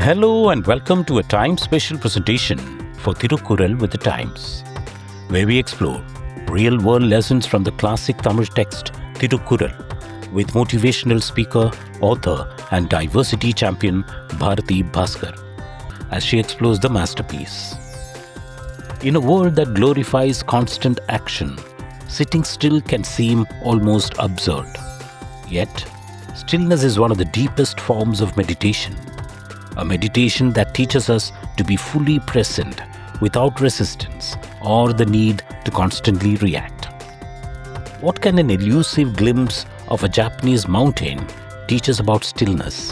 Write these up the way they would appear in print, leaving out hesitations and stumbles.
Hello and welcome to a time special presentation for Thirukkural with the Times, where we explore real-world lessons from the classic Tamil text Thirukkural with motivational speaker, author and diversity champion Bharathi Baskar as she explores the masterpiece. In a world that glorifies constant action, sitting still can seem almost absurd. Yet, stillness is one of the deepest forms of meditation. A meditation that teaches us to be fully present without resistance or the need to constantly react. What can an elusive glimpse of a Japanese mountain teach us about stillness?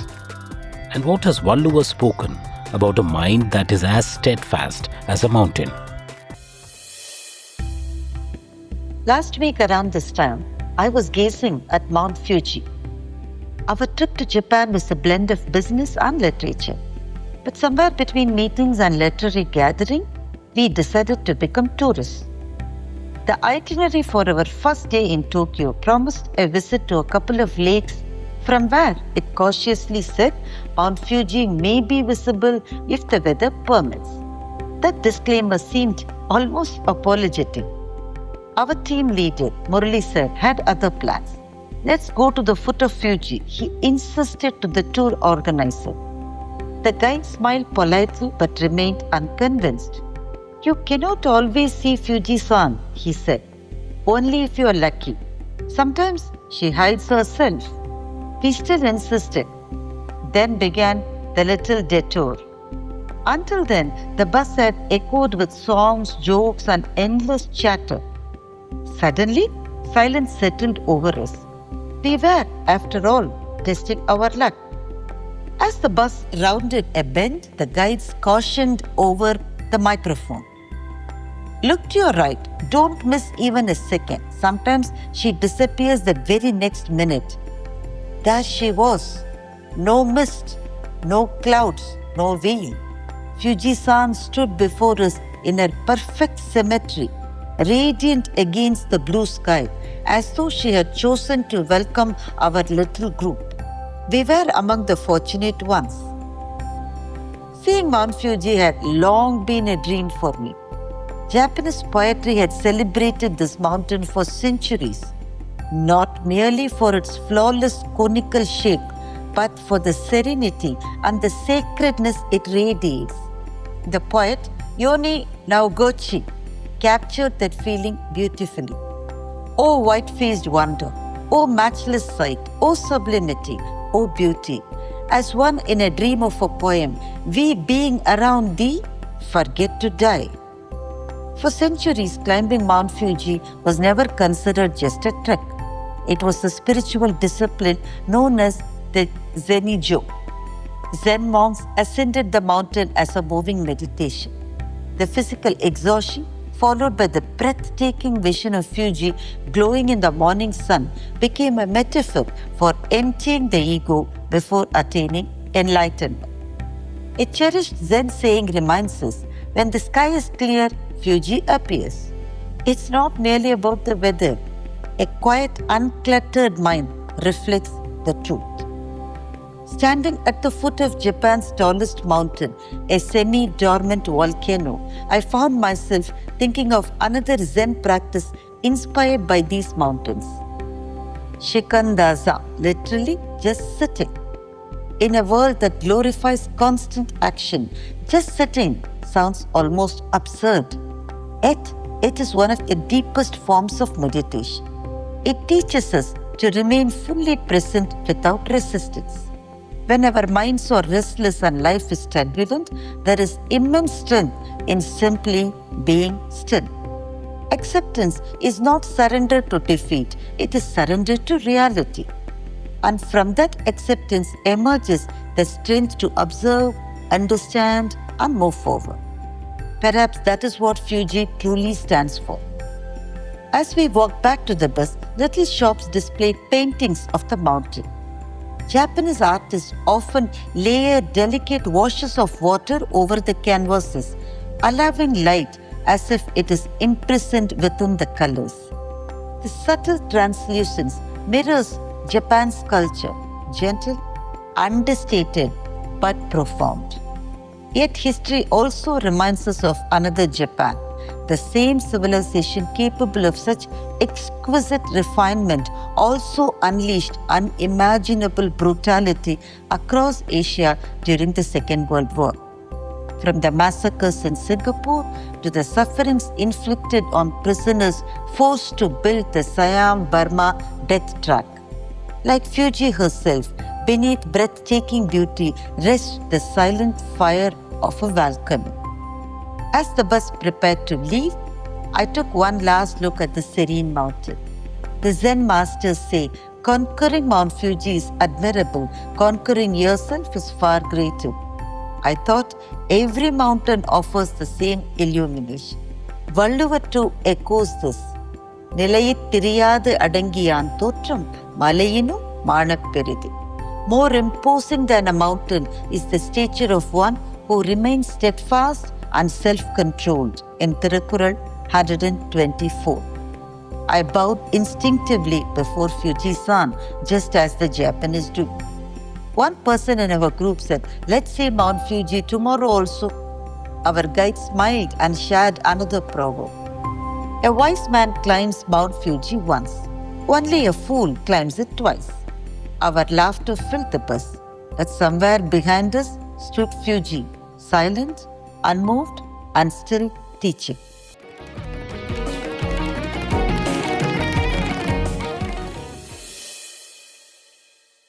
And what has Thiruvalluvar spoken about a mind that is as steadfast as a mountain? Last week around this time, I was gazing at Mount Fuji. Our trip to Japan was a blend of business and literature. But somewhere between meetings and literary gathering, we decided to become tourists. The itinerary for our first day in Tokyo promised a visit to a couple of lakes from where it cautiously said Mount Fuji may be visible if the weather permits. That disclaimer seemed almost apologetic. Our team leader, Murali sir, had other plans. Let's go to the foot of Fuji, he insisted to the tour organizer. The guide smiled politely but remained unconvinced. You cannot always see Fuji-san, he said. Only if you are lucky. Sometimes she hides herself. We still insisted. Then began the little detour. Until then, the bus had echoed with songs, jokes and endless chatter. Suddenly, silence settled over us. We were, after all, testing our luck. As the bus rounded a bend, the guides cautioned over the microphone. Look to your right, don't miss even a second. Sometimes she disappears the very next minute. There she was. No mist, no clouds, no veil. Fuji-san stood before us in her perfect symmetry, radiant against the blue sky, as though she had chosen to welcome our little group. We were among the fortunate ones. Seeing Mount Fuji had long been a dream for me. Japanese poetry had celebrated this mountain for centuries, not merely for its flawless conical shape, but for the serenity and the sacredness it radiates. The poet Yoni Naogochi captured that feeling beautifully. Oh white-faced wonder, oh matchless sight, oh sublimity, oh beauty. As one in a dream of a poem, we being around thee, forget to die. For centuries, climbing Mount Fuji was never considered just a trek. It was a spiritual discipline known as the Zenijo. Zen monks ascended the mountain as a moving meditation. The physical exhaustion, followed by the breathtaking vision of Fuji glowing in the morning sun, became a metaphor for emptying the ego before attaining enlightenment. A cherished Zen saying reminds us, when the sky is clear, Fuji appears. It's not merely about the weather. A quiet, uncluttered mind reflects the truth. Standing at the foot of Japan's tallest mountain, a semi-dormant volcano, I found myself thinking of another Zen practice inspired by these mountains. Shikandaza, literally just sitting. In a world that glorifies constant action, just sitting sounds almost absurd. Yet, it is one of the deepest forms of meditation. It teaches us to remain fully present without resistance. When our minds are restless and life is turbulent, there is immense strength in simply being still. Acceptance is not surrender to defeat, it is surrender to reality. And from that acceptance emerges the strength to observe, understand, and move forward. Perhaps that is what Fuji truly stands for. As we walked back to the bus, little shops displayed paintings of the mountain. Japanese artists often layer delicate washes of water over the canvases, allowing light as if it is imprisoned within the colors. The subtle translucence mirrors Japan's culture, gentle, understated, but profound. Yet history also reminds us of another Japan, the same civilization capable of such exquisite refinement also unleashed unimaginable brutality across Asia during the Second World War. From the massacres in Singapore to the sufferings inflicted on prisoners forced to build the Siam-Burma death trap. Like Fuji herself, beneath breathtaking beauty rests the silent fire of a volcano. As the bus prepared to leave, I took one last look at the serene mountain. The Zen masters say, conquering Mount Fuji is admirable, conquering yourself is far greater. I thought every mountain offers the same illumination. Thiruvalluvar too echoes this. Nilaiyin Thiriyaathu Thotram, Malaiyinum, Maanap Peridhu. More imposing than a mountain is the stature of one who remains steadfast and self-controlled in Thirukkural 124. I bowed instinctively before Fuji-san, just as the Japanese do. One person in our group said, let's see Mount Fuji tomorrow also. Our guide smiled and shared another proverb. A wise man climbs Mount Fuji once. Only a fool climbs it twice. Our laughter filled the bus, but somewhere behind us stood Fuji, silent, unmoved, and still teaching.